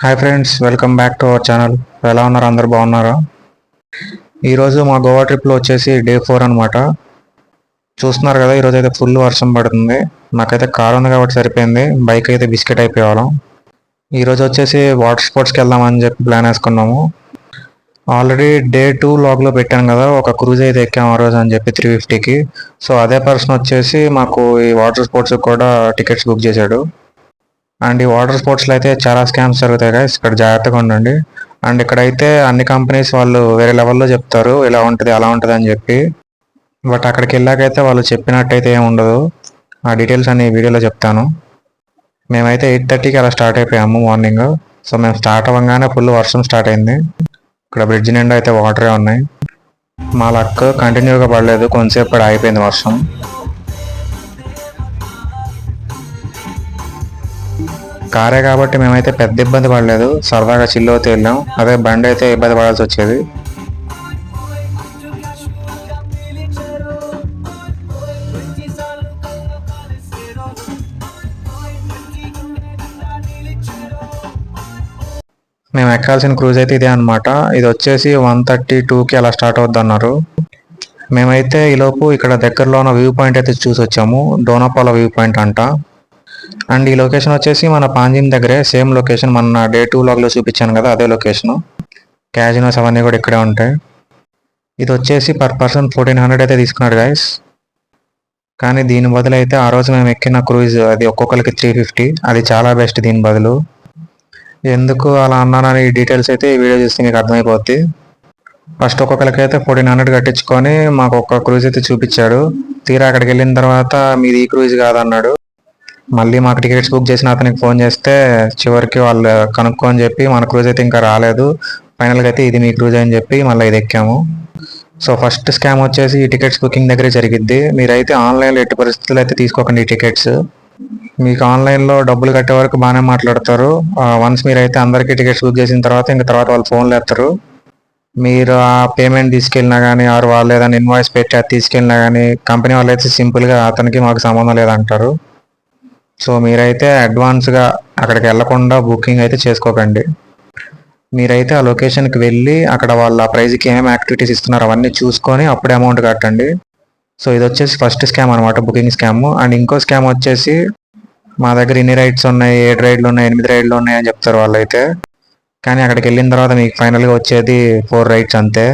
Hi friends, welcome back to our channel. ఎలా ఉన్నారు? అందరు బాగున్నారా? ఈరోజు మా గోవా ట్రిప్లో వచ్చేసి డే 4 అనమాట. చూస్తున్నారు కదా, ఈరోజు అయితే ఫుల్ వర్షం పడుతుంది. నాకైతే కార్ ఉంది కాబట్టి సరిపోయింది, బైక్ అయితే బిస్కెట్ అయిపోయేవాళ్ళం. ఈరోజు వచ్చేసి వాటర్ స్పోర్ట్స్కి వెళ్దామని చెప్పి ప్లాన్ వేసుకున్నాము. ఆల్రెడీ డే 2 లాగ్లో పెట్టాను కదా, ఒక క్రూజ్ అయితే ఎక్కాము ఆ రోజు అని చెప్పి 350కి. సో అదే పర్సన్ వచ్చేసి మాకు ఈ వాటర్ స్పోర్ట్స్కి కూడా టికెట్స్ బుక్ చేశాడు. అండ్ ఈ వాటర్ స్పోర్ట్స్లో అయితే చాలా స్కామ్స్ జరుగుతాయి గైస్, ఇక్కడ జాగ్రత్తగా ఉండండి. అండ్ ఇక్కడైతే అన్ని కంపెనీస్ వాళ్ళు వేరే లెవెల్లో చెప్తారు, ఇలా ఉంటుంది అలా ఉంటుంది అని చెప్పి. బట్ అక్కడికి వెళ్ళాకైతే వాళ్ళు చెప్పినట్టయితే ఏమి ఉండదు. ఆ డీటెయిల్స్ అన్ని వీడియోలో చెప్తాను. మేమైతే 8:30కి అలా స్టార్ట్ అయిపోయాము మార్నింగ్. సో మేము స్టార్ట్ అవ్వగానే ఫుల్ వర్షం స్టార్ట్ అయింది. ఇక్కడ బ్రిడ్జ్ నిండా అయితే వాటరే ఉన్నాయి. మా లక్ కంటిన్యూగా పడలేదు, కొంతసేపు పడి ఆగిపోయింది వర్షం. కారే కాబట్టి మేమైతే పెద్ద ఇబ్బంది పడలేదు, సరదాగా చిల్ అవుతూ వెళ్ళాం. అదే బండి అయితే ఇబ్బంది పడాల్సి వచ్చేది. మేము ఎక్కాల్సిన క్రూజ్ అయితే ఇదే అనమాట. ఇది వచ్చేసి 1:32కి అలా స్టార్ట్ అవుద్ది అన్నారు. మేమైతే ఈలోపు ఇక్కడ దగ్గరలో ఉన్న వ్యూ పాయింట్ అయితే చూసి వచ్చాము, డోనాపాల వ్యూ పాయింట్ అంట. అండ్ ఈ లొకేషన్ వచ్చేసి మన పాంజిమ్ దగ్గరే, సేమ్ లొకేషన్ మన డే 2 లాగ్లో చూపించాను కదా, అదే లొకేషన్. క్యాజినోస్ అవన్నీ కూడా ఇక్కడే ఉంటాయి. ఇది వచ్చేసి పర్ పర్సన్ 1400 అయితే తీసుకున్నాడు గైస్. కానీ దీని బదులు అయితే ఆ రోజు మేము ఎక్కిన క్రూజ్ అది ఒక్కొక్కరికి 350, అది చాలా బెస్ట్ దీని బదులు. ఎందుకు అలా అన్నానని డీటెయిల్స్ అయితే ఈ వీడియో చూస్తే మీకు అర్థమైపోద్ది. ఫస్ట్ ఒక్కొక్కరికి అయితే 1400 కట్టించుకొని మాకు ఒక్క క్రూజ్ అయితే చూపించాడు. తీరా అక్కడికి వెళ్ళిన తర్వాత మీది ఈ క్రూజ్ కాదన్నాడు. మళ్ళీ మాకు టికెట్స్ బుక్ చేసిన అతనికి ఫోన్ చేస్తే చివరికి వాళ్ళు కనుక్కొని చెప్పి మన క్రూజ్ అయితే ఇంకా రాలేదు, ఫైనల్గా అయితే ఇది మీ క్రూజ్ అని చెప్పి మళ్ళీ ఇది ఎక్కాము. సో ఫస్ట్ స్కామ్ వచ్చేసి ఈ టికెట్స్ బుకింగ్ దగ్గరే జరిగిద్ది. మీరైతే ఆన్లైన్లో ఎట్టి పరిస్థితుల్లో అయితే తీసుకోకండి ఈ టికెట్స్. మీకు ఆన్లైన్లో డబ్బులు కట్టే వరకు బాగానే మాట్లాడతారు. వన్స్ మీరైతే అందరికీ టికెట్స్ బుక్ చేసిన తర్వాత ఇంకా తర్వాత వాళ్ళు ఫోన్లు ఎత్తారు. మీరు ఆ పేమెంట్ తీసుకెళ్ళినా కానీ ఆరు వాళ్ళు ఏదైనా ఇన్వాయిస్ పెట్టి అది తీసుకెళ్ళినా కానీ కంపెనీ వాళ్ళు అయితే సింపుల్గా అతనికి మాకు సంబంధం లేదంటారు. సో మీరైతే అడ్వాన్స్గా అక్కడికి వెళ్లకుండా బుకింగ్ అయితే చేసుకోకండి. మీరైతే ఆ లొకేషన్కి వెళ్ళి అక్కడ వాళ్ళ ప్రైజ్కి ఏమేమి యాక్టివిటీస్ ఇస్తున్నారో అవన్నీ చూసుకొని అప్పుడే అమౌంట్ కట్టండి. సో ఇది వచ్చేసి ఫస్ట్ స్కామ్ అనమాట, బుకింగ్ స్కామ్. అండ్ ఇంకో స్కామ్ వచ్చేసి మా దగ్గర ఇన్ని రైడ్స్ ఉన్నాయి, 7 రైడ్లు ఉన్నాయి, 8 రైడ్లు ఉన్నాయి అని చెప్తారు వాళ్ళైతే. కానీ అక్కడికి వెళ్ళిన తర్వాత మీకు ఫైనల్గా వచ్చేది 4 రైడ్స్ అంతే.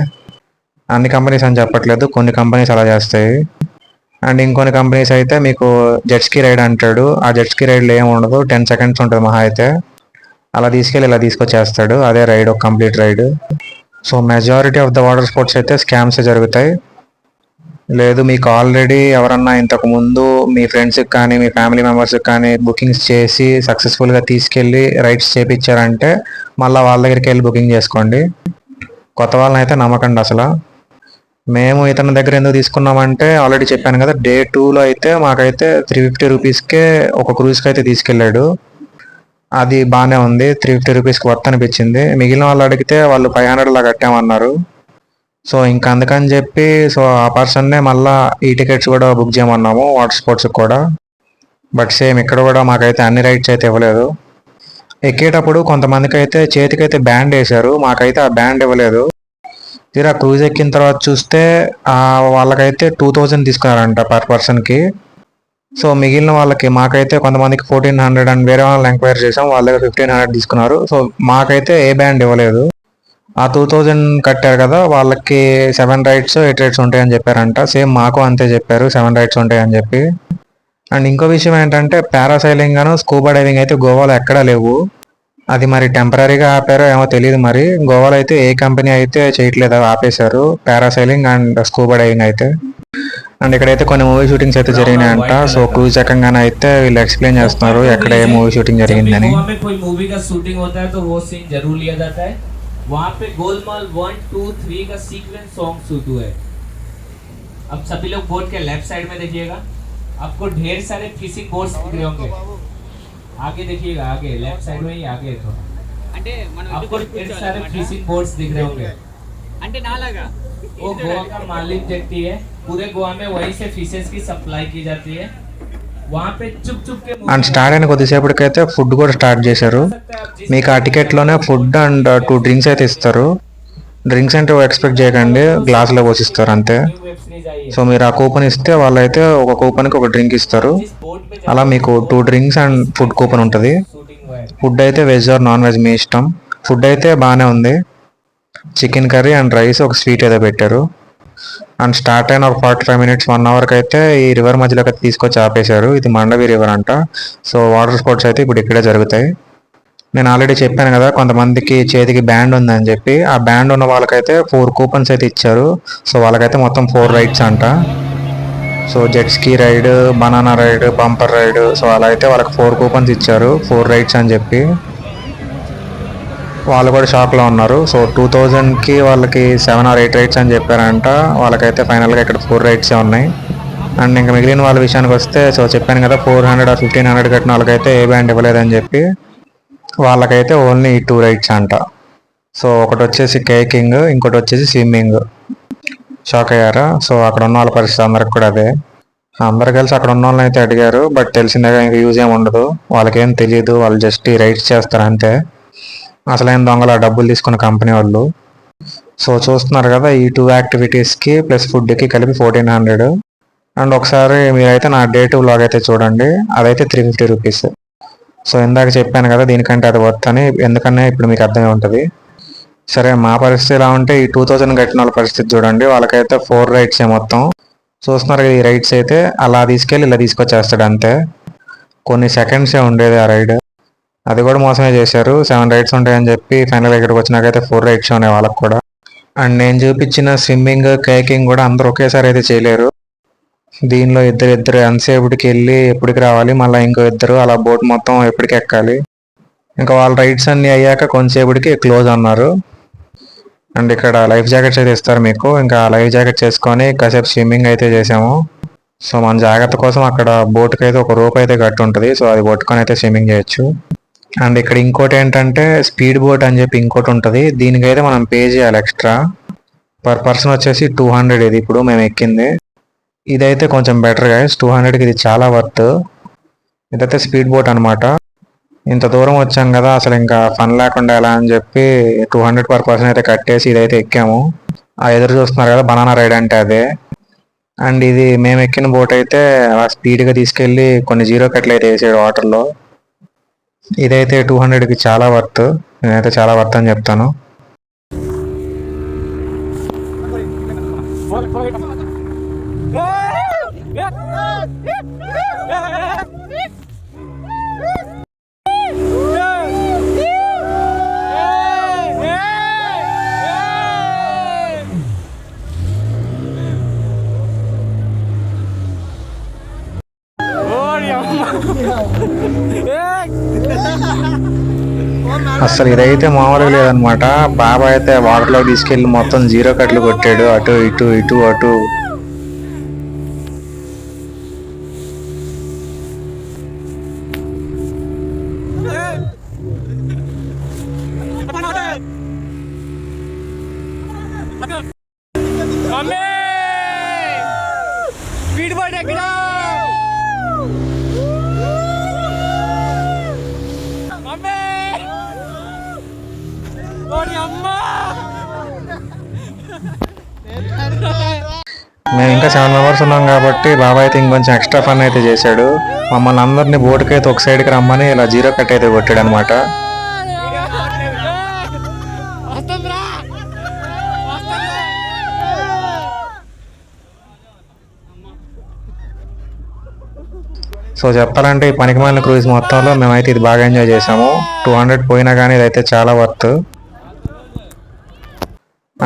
అన్ని కంపెనీస్ అని చెప్పట్లేదు, కొన్ని కంపెనీస్ అలా చేస్తాయి. అండ్ ఇంకొన్ని కంపెనీస్ అయితే మీకు జెట్స్కీ రైడ్ అంటాడు. ఆ జెట్స్కీ రైడ్లో ఏమి ఉండదు, 10 సెకండ్స్ ఉంటుంది మహా అయితే. అలా తీసుకెళ్ళి ఇలా తీసుకొచ్చేస్తాడు, అదే రైడ్, ఒక complete ride. So majority of the water sports అయితే స్కామ్స్ జరుగుతాయి. లేదు మీకు ఆల్రెడీ ఎవరన్నా ఇంతకు ముందు మీ ఫ్రెండ్స్కి కానీ మీ ఫ్యామిలీ మెంబర్స్కి కానీ బుకింగ్స్ చేసి సక్సెస్ఫుల్గా తీసుకెళ్ళి రైడ్స్ చేపించారంటే మళ్ళీ వాళ్ళ దగ్గరికి వెళ్ళి బుకింగ్ చేసుకోండి. కొత్త వాళ్ళని అయితే నమ్మకండి అసలు. మేము ఇతని దగ్గర ఎందుకు తీసుకున్నామంటే ఆల్రెడీ చెప్పాను కదా, డే 2లో అయితే మాకైతే 350 రూపీస్కే ఒక క్రూజ్కి అయితే తీసుకెళ్ళాడు. అది బాగానే ఉంది, 350 రూపీస్కి వర్త్ అనిపించింది. మిగిలిన వాళ్ళు అడిగితే వాళ్ళు 500 లా కట్టామన్నారు. సో ఇంకా అందుకని చెప్పి సో ఆ పర్సన్నే మళ్ళీ ఈ టికెట్స్ కూడా బుక్ చేయమన్నాము వాటర్ స్పోర్ట్స్కి కూడా. బట్ సేమ్ ఇక్కడ కూడా మాకైతే అన్ని రైడ్స్ అయితే ఇవ్వలేదు. ఎక్కేటప్పుడు కొంతమందికి అయితే చేతికైతే బ్యాండ్ వేశారు, మాకైతే ఆ బ్యాండ్ ఇవ్వలేదు. తీరా క్రూజ్ ఎక్కిన తర్వాత చూస్తే వాళ్ళకైతే 2000 తీసుకున్నారంట పర్ పర్సన్కి. సో మిగిలిన వాళ్ళకి మాకైతే కొంతమందికి 1400 అండ్ వేరే వాళ్ళని ఎంక్వైరీ చేసాం, వాళ్ళ దగ్గర 1500 తీసుకున్నారు. సో మాకైతే ఏ బ్యాండ్ ఇవ్వలేదు. ఆ 2000 కట్టారు కదా, వాళ్ళకి 7 రైడ్స్ 8 రైడ్స్ ఉంటాయని చెప్పారంట. సేమ్ మాకు అంతే చెప్పారు, 7 రైడ్స్ ఉంటాయని చెప్పి. అండ్ ఇంకో విషయం ఏంటంటే పారాసైలింగ్ గాను స్కూబా డైవింగ్ అయితే గోవాలో ఎక్కడా లేవు. అది మరి టెంపరీగా ఆపారో ఏమో తెలియదు. మరి గోవాలో అయితే ఏ కంపెనీ అయితే చేయట్లేదు, ఆపేశారు పారాసైలింగ్ అండ్ స్కూబా డైవింగ్ అయితే. అండ్ ఇక్కడైతే కొన్ని మూవీ షూటింగ్స్ అయితే జరిగినాయంట. సో క్రూజ్ ఎక్కగానే అయితే వీళ్ళు ఎక్స్ప్లెయిన్ చేస్తున్నారు ఎక్కడ ఏ మూవీ షూటింగ్ జరిగిందని. वहाँ पे गोलमाल 1, 2, 3 का सीक्वेंस सॉन्ग शूट हुआ है. अब सभी लोग बोर्ड के लेफ्ट साइड में देखिएगा, आपको ढेर सारे फिशिंग बोट्स दिख रहे होंगे. आगे देखिएगा, आगे लेफ्ट साइड में ही आगे थोड़ा आपको ढेर सारे फिशिंग बोट्स दिख रहे होंगे. वो गोवा का मालिक व्यक्ति है, पूरे गोवा में वहीं से फिशेस की सप्लाई की जाती है. वहाँ पे चुप चुप के అండ్ స్టార్ట్ అయిన కొద్దిసేపటికైతే ఫుడ్ కూడా స్టార్ట్ చేశారు. सकते हैं आप जिस మీకు ఆ టికెట్లోనే ఫుడ్ అండ్ 2 డ్రింక్స్ అయితే ఇస్తారు. డ్రింక్స్ అంటే ఎక్స్పెక్ట్ చేయకండి, గ్లాసులో పోసిస్తారు అంతే. न्यू वेब सीरीज आई है సో మీరు ఆ కూపన్ ఇస్తే వాళ్ళైతే ఒక కూపన్కి ఒక డ్రింక్ ఇస్తారు. जिस बोट पे అలా మీకు 2 డ్రింక్స్ అండ్ ఫుడ్ కూపన్ ఉంటుంది. शूटिंग हुआ है ఫుడ్ అయితే వెజ్ ఆర్ నాన్ వెజ్ మీ ఇష్టం. ఫుడ్ అయితే బాగానే ఉంది. చికెన్ కర్రీ అండ్ రైస్, ఒక స్వీట్ ఏదో పెట్టారు. అండ్ స్టార్ట్ అయిన ఒక 45 మినిట్స్ 1 అవర్కి అయితే ఈ రివర్ మధ్యలోకి అయితే తీసుకొచ్చి ఆపేశారు. ఇది మండవి రివర్ అంట. సో వాటర్ స్పోర్ట్స్ అయితే ఇప్పుడు ఇక్కడే జరుగుతాయి. నేను ఆల్రెడీ చెప్పాను కదా కొంతమందికి చేతికి బ్యాండ్ ఉందని చెప్పి. ఆ బ్యాండ్ ఉన్న వాళ్ళకైతే 4 కూపన్స్ అయితే ఇచ్చారు. సో వాళ్ళకైతే మొత్తం 4 రైడ్స్ అంట. So jet ski ride, banana ride, bumper ride, so అలా అయితే వాళ్ళకి 4 కూపన్స్ ఇచ్చారు, 4 రైడ్స్ అని చెప్పి. వాళ్ళు కూడా షాక్లో ఉన్నారు. సో 2000కి వాళ్ళకి 7 or 8 రైడ్స్ అని చెప్పారంట. వాళ్ళకైతే ఫైనల్గా ఇక్కడ 4 రైడ్సే ఉన్నాయి. అండ్ ఇంకా మిగిలిన వాళ్ళ విషయానికి వస్తే, సో చెప్పాను కదా 400 or 1500 కట్టిన వాళ్ళకైతే ఏ బ్యాండ్ ఇవ్వలేదని చెప్పి. వాళ్ళకైతే ఓన్లీ 2 రైడ్స్ అంట. సో ఒకటి వచ్చేసి కేకింగ్, ఇంకోటి వచ్చేసి స్విమ్మింగ్. షాక్ అయ్యారా? సో అక్కడ ఉన్న వాళ్ళ పరిస్థితి అందరికి కూడా అదే. అందరు కలిసి అక్కడ ఉన్న వాళ్ళని అయితే అడిగారు. బట్ తెలిసిందేగా ఇంకా యూజ్ ఏమి ఉండదు, వాళ్ళకేం తెలియదు, వాళ్ళు జస్ట్ ఈ రైడ్స్ చేస్తారు అంతే. అసలైన దొంగల డబ్బులు తీసుకున్న కంపెనీ వాళ్ళు. సో చూస్తున్నారు కదా, ఈ 2 యాక్టివిటీస్కి ప్లస్ ఫుడ్కి కలిపి 1400. అండ్ ఒకసారి మీరైతే నా డే 2 వ్లాగ్ అయితే చూడండి, అదైతే 350 రూపీస్. సో ఇందాక చెప్పాను కదా దీనికంటే అది వర్త్ అని, ఎందుకన్నా ఇప్పుడు మీకు అర్థమై ఉంటుంది. సరే మా పరిస్థితి ఎలా ఉంటే ఈ 2000 కట్టిన వాళ్ళ పరిస్థితి చూడండి. వాళ్ళకైతే 4 రైడ్సే మొత్తం. చూస్తున్నారు ఈ రైడ్స్ అయితే అలా తీసుకెళ్ళి ఇలా తీసుకొచ్చేస్తాడు అంతే. కొన్ని సెకండ్సే ఉండేది ఆ రైడ్, అది కూడా మోసమే చేశారు. 7 రైడ్స్ ఉంటాయని చెప్పి ఫైనల్ ఇక్కడికి వచ్చినాకైతే 4 రైడ్స్ ఉన్నాయి వాళ్ళకి కూడా. అండ్ నేను చూపించిన స్విమ్మింగ్, కేకింగ్ కూడా అందరూ ఒకేసారి అయితే చేయలేరు. దీనిలో ఇద్దరు ఎంతసేపటికి వెళ్ళి ఎప్పటికి రావాలి, మళ్ళీ ఇంకో ఇద్దరు అలా బోట్ మొత్తం ఎప్పటికి ఎక్కాలి. ఇంకా వాళ్ళ రైడ్స్ అన్నీ అయ్యాక కొంతసేపటికి క్లోజ్ అన్నారు. అండ్ ఇక్కడ లైఫ్ జాకెట్స్ అయితే ఇస్తారు మీకు. ఇంకా లైఫ్ జాకెట్స్ వేసుకొని కాసేపు స్విమ్మింగ్ అయితే చేసాము. సో మన జాగ్రత్త కోసం అక్కడ బోట్కి అయితే ఒక రోప్ అయితే కట్టి ఉంటుంది. సో అది పట్టుకొని అయితే స్విమ్మింగ్ చేయొచ్చు. అండ్ ఇక్కడ ఇంకోటి ఏంటంటే స్పీడ్ బోట్ అని చెప్పి ఇంకోటి ఉంటుంది. దీనికైతే మనం పే చేయాలి ఎక్స్ట్రా. పర్ పర్సన్ వచ్చేసి 200 ఇది ఇప్పుడు మేము ఎక్కింది. ఇదైతే కొంచెం బెటర్ గైస్, 200కి ఇది చాలా వర్త్. ఇదైతే స్పీడ్ బోట్ అనమాట. ఇంత దూరం వచ్చాం కదా, అసలు ఇంకా ఫన్ లేకుండా ఎలా అని చెప్పి 200 పర్ పర్సన్ అయితే కట్టేసి ఇదైతే ఎక్కాము. ఆ ఎదురు చూస్తున్నారు కదా బనానా రైడ్ అంటే అదే. అండ్ ఇది మేము ఎక్కిన బోట్ అయితే స్పీడ్గా తీసుకెళ్ళి కొన్ని 0 కట్లు అయితే వేసాడు వాటర్లో. ఇదైతే 200కి చాలా వర్త్. నేనైతే చాలా వర్త్ అని చెప్తాను. అసలు ఇదైతే మామూలుగా లేదనమాట. బాబాయ్ అయితే వాటర్లో తీసుకెళ్లి మొత్తం 0 కట్లు కొట్టాడు, అటు ఇటు ఇటు అటు. మేము ఇంకా 7 మెంబర్స్ ఉన్నాం కాబట్టి బాబాయ్ అయితే ఇంకొంచెం ఎక్స్ట్రా ఫన్ అయితే చేశాడు. మమ్మల్ని అందరినీ బోటుకి అయితే ఒక సైడ్కి రమ్మని ఇలా 0 కట్ అయితే కొట్టాడు అనమాట. సో చెప్పాలంటే ఈ పనికిమాలిన క్రూజ్ మొత్తంలో మేమైతే ఇది బాగా ఎంజాయ్ చేసాము. 200 పోయినా కానీ ఇదైతే చాలా వర్త్.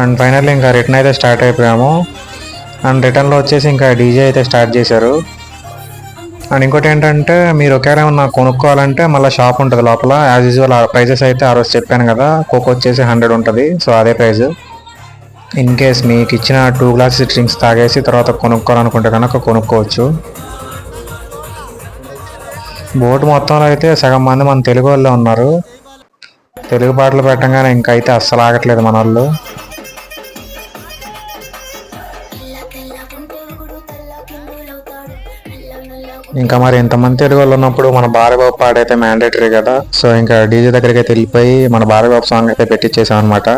అండ్ ఫైనల్లీ ఇంకా రిటర్న్ అయితే స్టార్ట్ అయిపోయాము. అండ్ రిటర్న్లో వచ్చేసి ఇంకా డీజే అయితే స్టార్ట్ చేశారు. అండ్ ఇంకోటి ఏంటంటే మీరు ఒకేలా ఏమన్నా కొనుక్కోవాలంటే మళ్ళీ షాప్ ఉంటుంది లోపల. యాజ్ యూజువల్ ప్రైజెస్ అయితే ఆ రోజు చెప్పాను కదా, కోక్ వచ్చేసి 100 ఉంటుంది. సో అదే ప్రైస్. ఇన్ కేస్ మీకు ఇచ్చిన 2 గ్లాసెస్ డ్రింక్స్ తాగేసి తర్వాత కొనుక్కోవాలనుకుంటే కనుక కొనుక్కోవచ్చు. బోటు మొత్తంలో అయితే సగం మంది మన తెలుగు వాళ్ళే ఉన్నారు. తెలుగు పాటలు పెట్టంగానే ఇంకా అయితే అస్సలు ఆగట్లేదు మన వాళ్ళు. ఇంకా మరి ఇంతమంది తెలుగు వాళ్ళు ఉన్నప్పుడు మన బాలబాబు పాడైతే మ్యాండేటరీ కదా. సో ఇంకా డీజే దగ్గరికి అయితే వెళ్ళిపోయి మన బాలబాబు సాంగ్ అయితే పెట్టించేసాం అనమాట.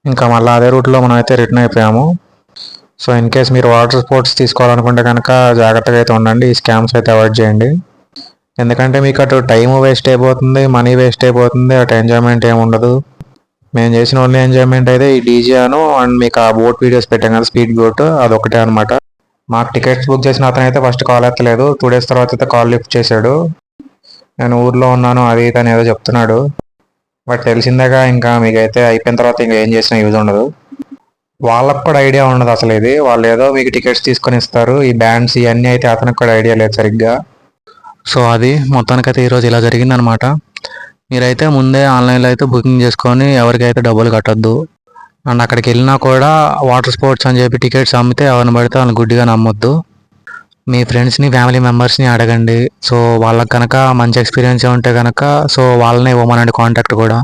ఇంకా మళ్ళీ అదే రూట్లో మనం అయితే రిటర్న్ అయిపోయాము. సో ఇన్ కేస్ మీరు వాటర్ స్పోర్ట్స్ తీసుకోవాలనుకుంటే కనుక జాగ్రత్తగా అయితే ఉండండి. ఈ స్కామ్స్ అయితే అవాయిడ్ చేయండి. ఎందుకంటే మీకు అటు టైం వేస్ట్ అయిపోతుంది, మనీ వేస్ట్ అయిపోతుంది, అటు ఎంజాయ్మెంట్ ఏమి ఉండదు. మేము చేసిన ఓన్లీ ఎంజాయ్మెంట్ అయితే ఈ డీజే అండ్ మీకు ఆ బోట్ వీడియోస్ పెట్టాం కదా, స్పీడ్ బోట్, అదొకటే అనమాట. మాకు టికెట్స్ బుక్ చేసిన అతను అయితే ఫస్ట్ కాల్ ఎత్తలేదు. 2 days తర్వాత అయితే కాల్ లిఫ్ట్ చేశాడు. నేను ఊర్లో ఉన్నాను అది అని ఏదో చెప్తున్నాడు. బట్ తెలిసిందేగా, ఇంకా మీకైతే అయిపోయిన తర్వాత ఇంకా ఏం చేసినా యూజ్ ఉండదు. వాళ్ళకు కూడా ఐడియా ఉండదు అసలు. ఇది వాళ్ళు ఏదో మీకు టికెట్స్ తీసుకొని ఇస్తారు. ఈ బ్యాండ్స్ ఇవన్నీ అయితే అతనికి కూడా ఐడియా లేదు సరిగ్గా. సో అది మొత్తానికైతే ఈరోజు ఇలా జరిగిందనమాట. మీరైతే ముందే ఆన్లైన్లో అయితే బుకింగ్ చేసుకొని ఎవరికైతే డబ్బులు కట్టొద్దు. అండ్ అక్కడికి వెళ్ళినా కూడా వాటర్ స్పోర్ట్స్ అని చెప్పి టికెట్స్ అమ్మితే ఎవరిని పడితే వాళ్ళని గుడ్డిగా నమ్మొద్దు. మీ ఫ్రెండ్స్ని, ఫ్యామిలీ మెంబర్స్ని అడగండి. సో వాళ్ళకి కనుక మంచి ఎక్స్పీరియన్స్ ఉంటే కనుక సో వాళ్ళనే ఇవ్వమనండి కాంటాక్ట్ కూడా.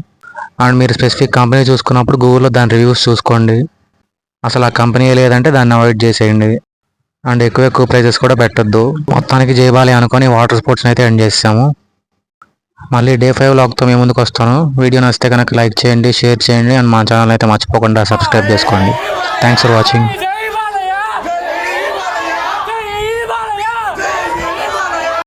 అండ్ మీరు స్పెసిఫిక్ కంపెనీ చూసుకున్నప్పుడు గూగుల్లో దాని రివ్యూస్ చూసుకోండి. అసలు ఆ కంపెనీ లేదంటే దాన్ని అవాయిడ్ చేసేయండి. అండ్ ఎక్కువ ప్రైజెస్ కూడా పెట్టొద్దు. మొత్తానికి జయబాలి అనుకొని వాటర్ స్పోర్ట్స్ని అయితే ఎండ్ చేసాము. మళ్ళీ డే 5 వ్లాగ్తో మీ ముందుకు వస్తాను. వీడియో నచ్చితే కనుక లైక్ చేయండి, షేర్ చేయండి. అండ్ మా ఛానల్ అయితే మర్చిపోకుండా సబ్స్క్రైబ్ చేసుకోండి. Thanks for watching.